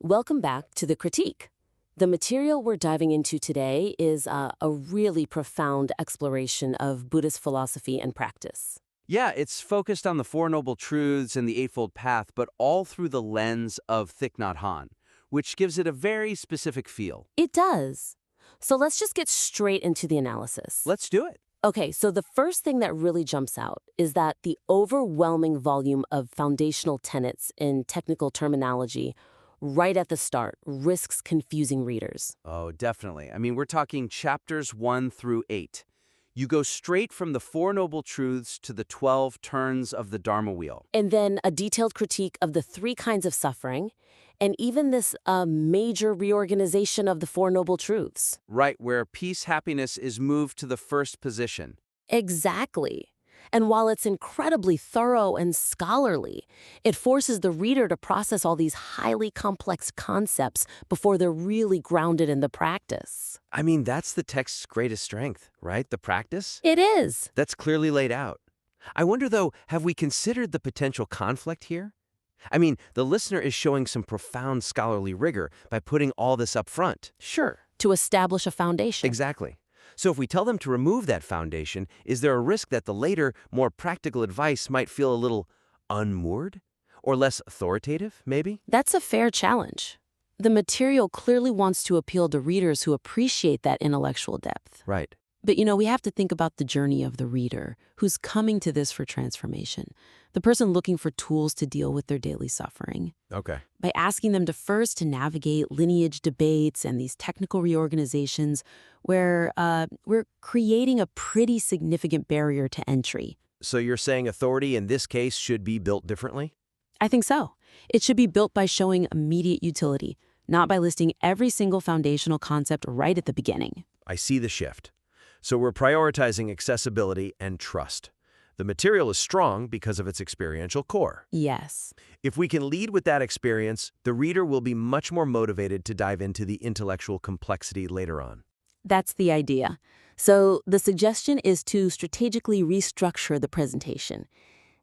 Welcome back to The Critique. The material we're diving into today is a really profound exploration of Buddhist philosophy and practice. Yeah, it's focused on the Four Noble Truths and the Eightfold Path, but all through the lens of Thich Nhat Hanh, which gives it a very specific feel. It does. So let's just get straight into the analysis. Let's do it. Okay, so the first thing that really jumps out is that the overwhelming volume of foundational tenets in technical terminology right at the start risks confusing readers. Oh, definitely. I mean, we're talking chapters 1 through 8. You go straight from the Four Noble Truths to the 12 turns of the Dharma wheel. And then a detailed critique of the three kinds of suffering, and even this major reorganization of the Four Noble Truths. Right, where peace, happiness is moved to the first position. Exactly. And while it's incredibly thorough and scholarly, it forces the reader to process all these highly complex concepts before they're really grounded in the practice. I mean, that's the text's greatest strength, right? The practice? It is. That's clearly laid out. I wonder, though, have we considered the potential conflict here? I mean, the listener is showing some profound scholarly rigor by putting all this up front. Sure. To establish a foundation. Exactly. So if we tell them to remove that foundation, is there a risk that the later, more practical advice might feel a little unmoored? Or less authoritative, maybe? That's a fair challenge. The material clearly wants to appeal to readers who appreciate that intellectual depth. Right. But we have to think about the journey of the reader who's coming to this for transformation, the person looking for tools to deal with their daily suffering. Okay. By asking them to navigate lineage debates and these technical reorganizations where we're creating a pretty significant barrier to entry. So you're saying authority in this case should be built differently? I think so. It should be built by showing immediate utility, not by listing every single foundational concept right at the beginning. I see the shift. So we're prioritizing accessibility and trust. The material is strong because of its experiential core. Yes. If we can lead with that experience, the reader will be much more motivated to dive into the intellectual complexity later on. That's the idea. So the suggestion is to strategically restructure the presentation.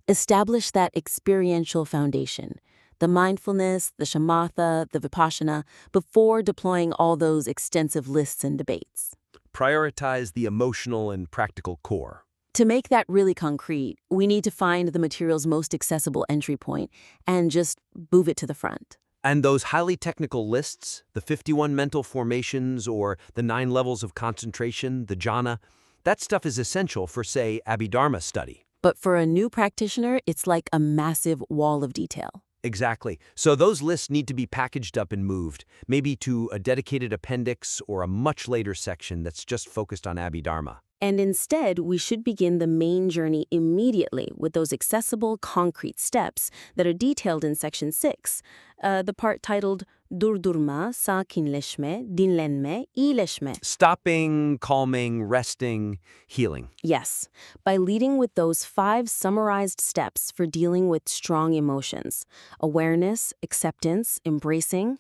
Establish that experiential foundation, the mindfulness, the shamatha, the vipassana, before deploying all those extensive lists and debates. Prioritize the emotional and practical core. To make that really concrete, we need to find the material's most accessible entry point and just move it to the front. And those highly technical lists, the 51 mental formations or the 9 levels of concentration, the jhana, that stuff is essential for, say, Abhidharma study. But for a new practitioner, it's like a massive wall of detail. Exactly. So those lists need to be packaged up and moved, maybe to a dedicated appendix or a much later section that's just focused on Abhidharma. And instead, we should begin the main journey immediately with those accessible, concrete steps that are detailed in Section 6, the part titled Durdurma sa kinleshme, dinlenme, ileshme. Stopping, calming, resting, healing. Yes, by leading with those 5 summarized steps for dealing with strong emotions: awareness, acceptance, embracing.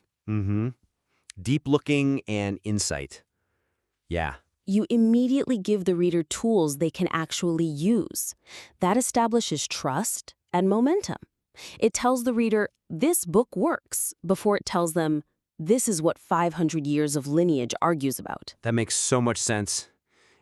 Deep looking and insight. Yeah. You immediately give the reader tools they can actually use. That establishes trust and momentum. It tells the reader, this book works, before it tells them, this is what 500 years of lineage argues about. That makes so much sense.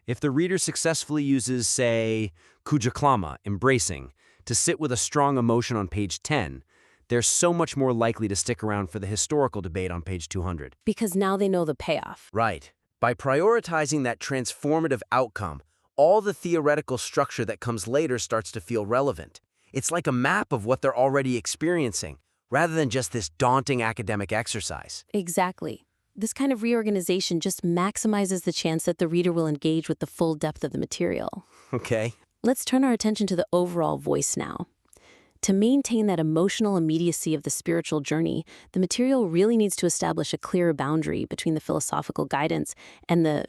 If the reader successfully uses, say, kujaklama, embracing, to sit with a strong emotion on page 10, they're so much more likely to stick around for the historical debate on page 200. Because now they know the payoff. Right. By prioritizing that transformative outcome, all the theoretical structure that comes later starts to feel relevant. It's like a map of what they're already experiencing, rather than just this daunting academic exercise. Exactly. This kind of reorganization just maximizes the chance that the reader will engage with the full depth of the material. Okay. Let's turn our attention to the overall voice now. To maintain that emotional immediacy of the spiritual journey, the material really needs to establish a clearer boundary between the philosophical guidance and the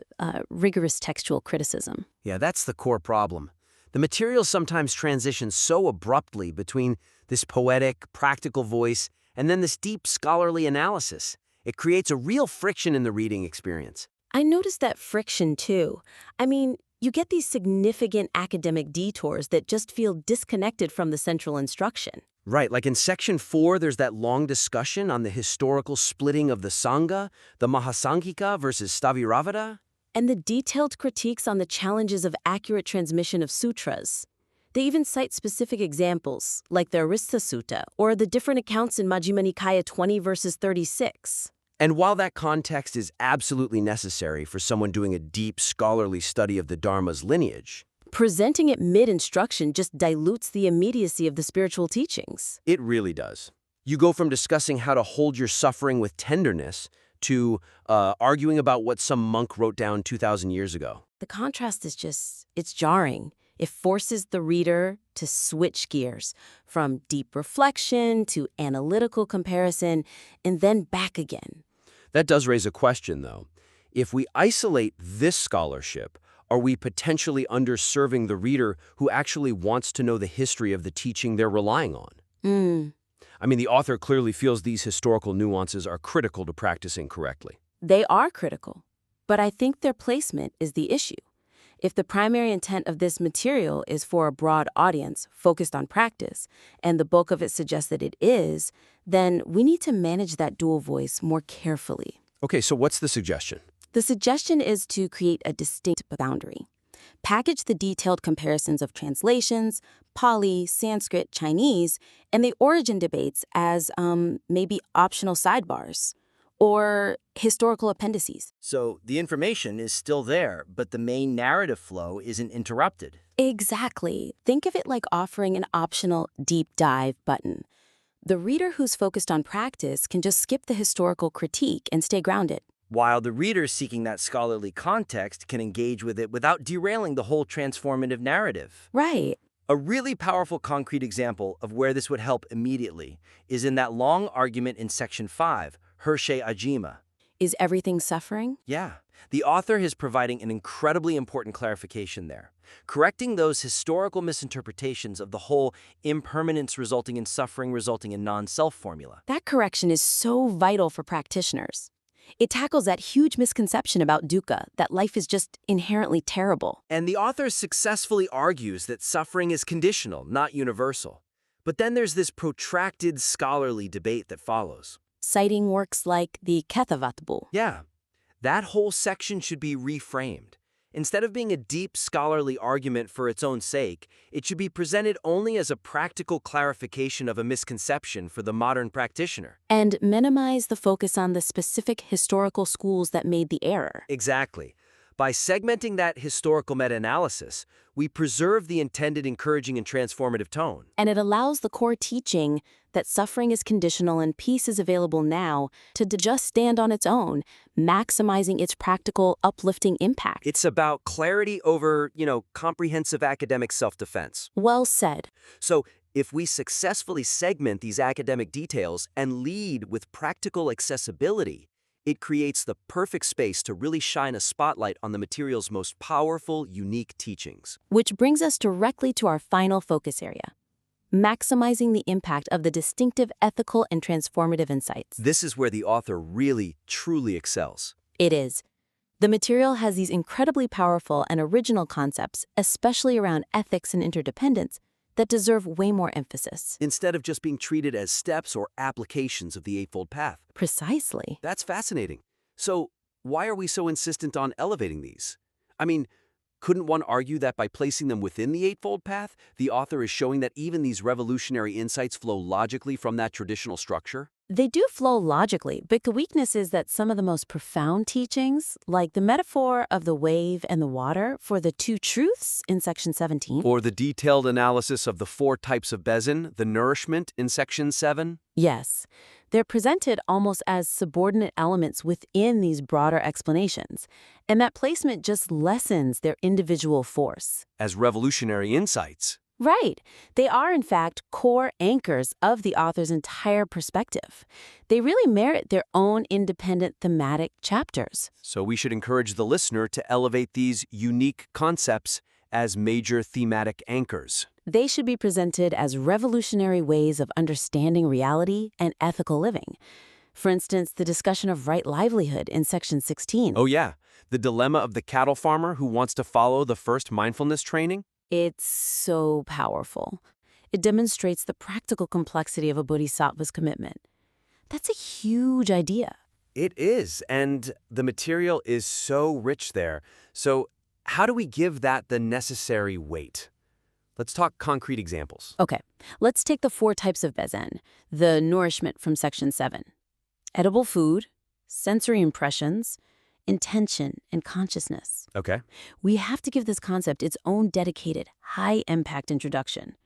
rigorous textual criticism. Yeah, that's the core problem. The material sometimes transitions so abruptly between this poetic, practical voice and then this deep scholarly analysis. It creates a real friction in the reading experience. I noticed that friction too. I mean, you get these significant academic detours that just feel disconnected from the central instruction. Right, like in Section 4, there's that long discussion on the historical splitting of the Sangha, the Mahasanghika versus Staviravada. And the detailed critiques on the challenges of accurate transmission of sutras. They even cite specific examples, like the Aristha Sutta, or the different accounts in Majjhima Nikaya 20 verses 36. And while that context is absolutely necessary for someone doing a deep scholarly study of the Dharma's lineage, Presenting it mid-instruction just dilutes the immediacy of the spiritual teachings. it really does. You go from discussing how to hold your suffering with tenderness to arguing about what some monk wrote down 2,000 years ago. The contrast is it's jarring. It forces the reader to switch gears from deep reflection to analytical comparison and then back again. That does raise a question, though. If we isolate this scholarship, are we potentially underserving the reader who actually wants to know the history of the teaching they're relying on? I mean, the author clearly feels these historical nuances are critical to practicing correctly. They are critical, but I think their placement is the issue. If the primary intent of this material is for a broad audience focused on practice, and the bulk of it suggests that it is, then we need to manage that dual voice more carefully. Okay, so what's the suggestion? The suggestion is to create a distinct boundary. Package the detailed comparisons of translations, Pali, Sanskrit, Chinese, and the origin debates as maybe optional sidebars or historical appendices. So the information is still there, but the main narrative flow isn't interrupted. Exactly. Think of it like offering an optional deep dive button. The reader who's focused on practice can just skip the historical critique and stay grounded. While the reader seeking that scholarly context can engage with it without derailing the whole transformative narrative. Right. A really powerful concrete example of where this would help immediately is in that long argument in Section 5, Hershey Ajima. Is everything suffering? Yeah, the author is providing an incredibly important clarification there, correcting those historical misinterpretations of the whole impermanence resulting in suffering resulting in non-self formula. That correction is so vital for practitioners. It tackles that huge misconception about dukkha, that life is just inherently terrible. And the author successfully argues that suffering is conditional, not universal. But then there's this protracted scholarly debate that follows. Citing works like the Kethavatbu. Yeah, that whole section should be reframed. Instead of being a deep scholarly argument for its own sake, it should be presented only as a practical clarification of a misconception for the modern practitioner. And minimize the focus on the specific historical schools that made the error. Exactly. By segmenting that historical meta-analysis, we preserve the intended encouraging and transformative tone. And it allows the core teaching that suffering is conditional and peace is available now to just stand on its own, maximizing its practical, uplifting impact. It's about clarity over, comprehensive academic self-defense. Well said. So, if we successfully segment these academic details and lead with practical accessibility, it creates the perfect space to really shine a spotlight on the material's most powerful, unique teachings. Which brings us directly to our final focus area: maximizing the impact of the distinctive ethical and transformative insights. This is where the author really, truly excels. It is. The material has these incredibly powerful and original concepts, especially around ethics and interdependence, that deserve way more emphasis. Instead of just being treated as steps or applications of the Eightfold Path. Precisely. That's fascinating. So, why are we so insistent on elevating these? I mean, couldn't one argue that by placing them within the Eightfold Path, the author is showing that even these revolutionary insights flow logically from that traditional structure? They do flow logically, but the weakness is that some of the most profound teachings, like the metaphor of the wave and the water for the two truths in Section 17, Or the detailed analysis of the 4 types of bezin, the nourishment in Section 7? yes, they're presented almost as subordinate elements within these broader explanations, and that placement just lessens their individual force. As revolutionary insights. Right. They are, in fact, core anchors of the author's entire perspective. They really merit their own independent thematic chapters. So we should encourage the listener to elevate these unique concepts as major thematic anchors. They should be presented as revolutionary ways of understanding reality and ethical living, For instance, the discussion of right livelihood in section 16. Oh yeah, the dilemma of the cattle farmer who wants to follow the first mindfulness training? It's so powerful. It demonstrates the practical complexity of a bodhisattva's commitment. That's a huge idea. It is, and the material is so rich there. So how do we give that the necessary weight? Let's talk concrete examples. Okay, let's take the 4 types of Bezen, the nourishment from section 7. Edible food, sensory impressions, intention, and consciousness. Okay. We have to give this concept its own dedicated, high-impact introduction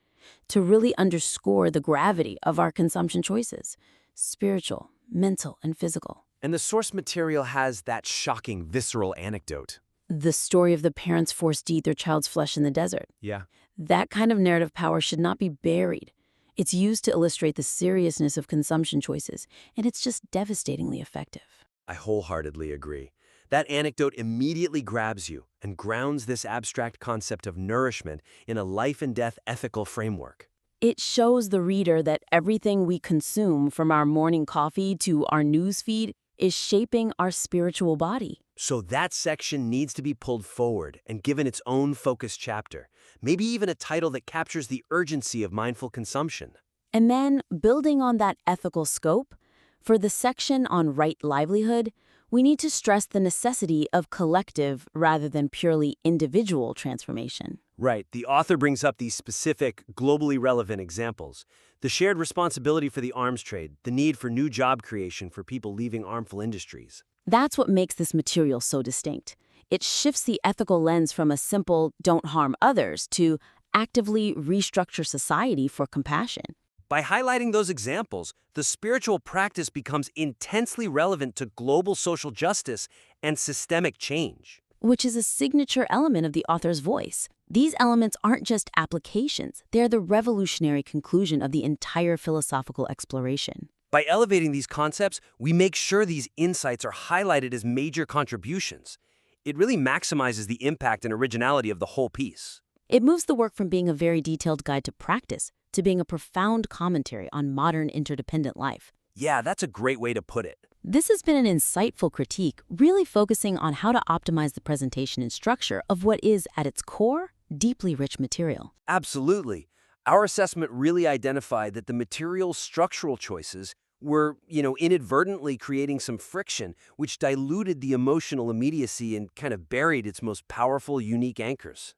to really underscore the gravity of our consumption choices, spiritual, mental, and physical. And the source material has that shocking, visceral anecdote. The story of the parents forced to eat their child's flesh in the desert. Yeah. That kind of narrative power should not be buried. It's used to illustrate the seriousness of consumption choices, and it's just devastatingly effective. I wholeheartedly agree. That anecdote immediately grabs you and grounds this abstract concept of nourishment in a life-and-death ethical framework. It shows the reader that everything we consume, from our morning coffee to our news feed, is shaping our spiritual body. So that section needs to be pulled forward and given its own focused chapter, maybe even a title that captures the urgency of mindful consumption. And then, building on that ethical scope, for the section on right livelihood, we need to stress the necessity of collective rather than purely individual transformation. Right, the author brings up these specific, globally relevant examples. The shared responsibility for the arms trade, the need for new job creation for people leaving harmful industries. That's what makes this material so distinct. It shifts the ethical lens from a simple "don't harm others" to actively restructure society for compassion. By highlighting those examples, the spiritual practice becomes intensely relevant to global social justice and systemic change. Which is a signature element of the author's voice. These elements aren't just applications, they're the revolutionary conclusion of the entire philosophical exploration. By elevating these concepts, we make sure these insights are highlighted as major contributions. It really maximizes the impact and originality of the whole piece. It moves the work from being a very detailed guide to practice to being a profound commentary on modern interdependent life. Yeah, that's a great way to put it. This has been an insightful critique, really focusing on how to optimize the presentation and structure of what is, at its core, deeply rich material. Absolutely. Our assessment really identified that the material's structural choices were, inadvertently creating some friction, which diluted the emotional immediacy and kind of buried its most powerful, unique anchors.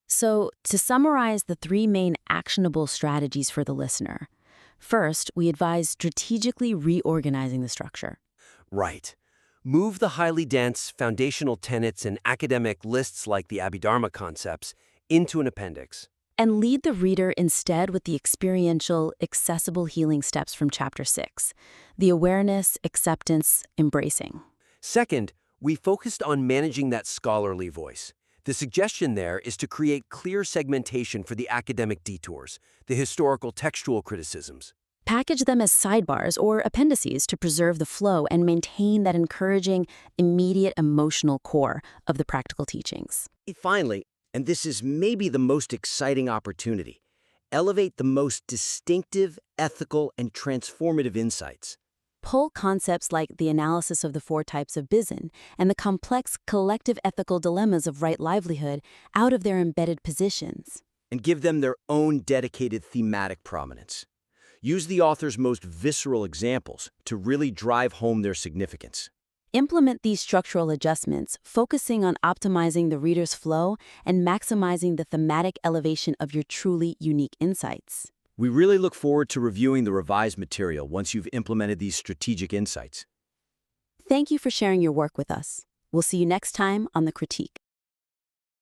So, to summarize the 3 main actionable strategies for the listener, first, we advise strategically reorganizing the structure. Right. Move the highly dense foundational tenets and academic lists like the Abhidharma concepts into an appendix. And lead the reader instead with the experiential, accessible healing steps from Chapter 6, the awareness, acceptance, embracing. Second, we focused on managing that scholarly voice. The suggestion there is to create clear segmentation for the academic detours, the historical textual criticisms. Package them as sidebars or appendices to preserve the flow and maintain that encouraging, immediate emotional core of the practical teachings. Finally, and this is maybe the most exciting opportunity, elevate the most distinctive, ethical, and transformative insights. Pull concepts like the analysis of the 4 types of Bezen and the complex collective ethical dilemmas of right livelihood out of their embedded positions. And give them their own dedicated thematic prominence. Use the author's most visceral examples to really drive home their significance. Implement these structural adjustments, focusing on optimizing the reader's flow and maximizing the thematic elevation of your truly unique insights. We really look forward to reviewing the revised material once you've implemented these strategic insights. Thank you for sharing your work with us. We'll see you next time on The Critique.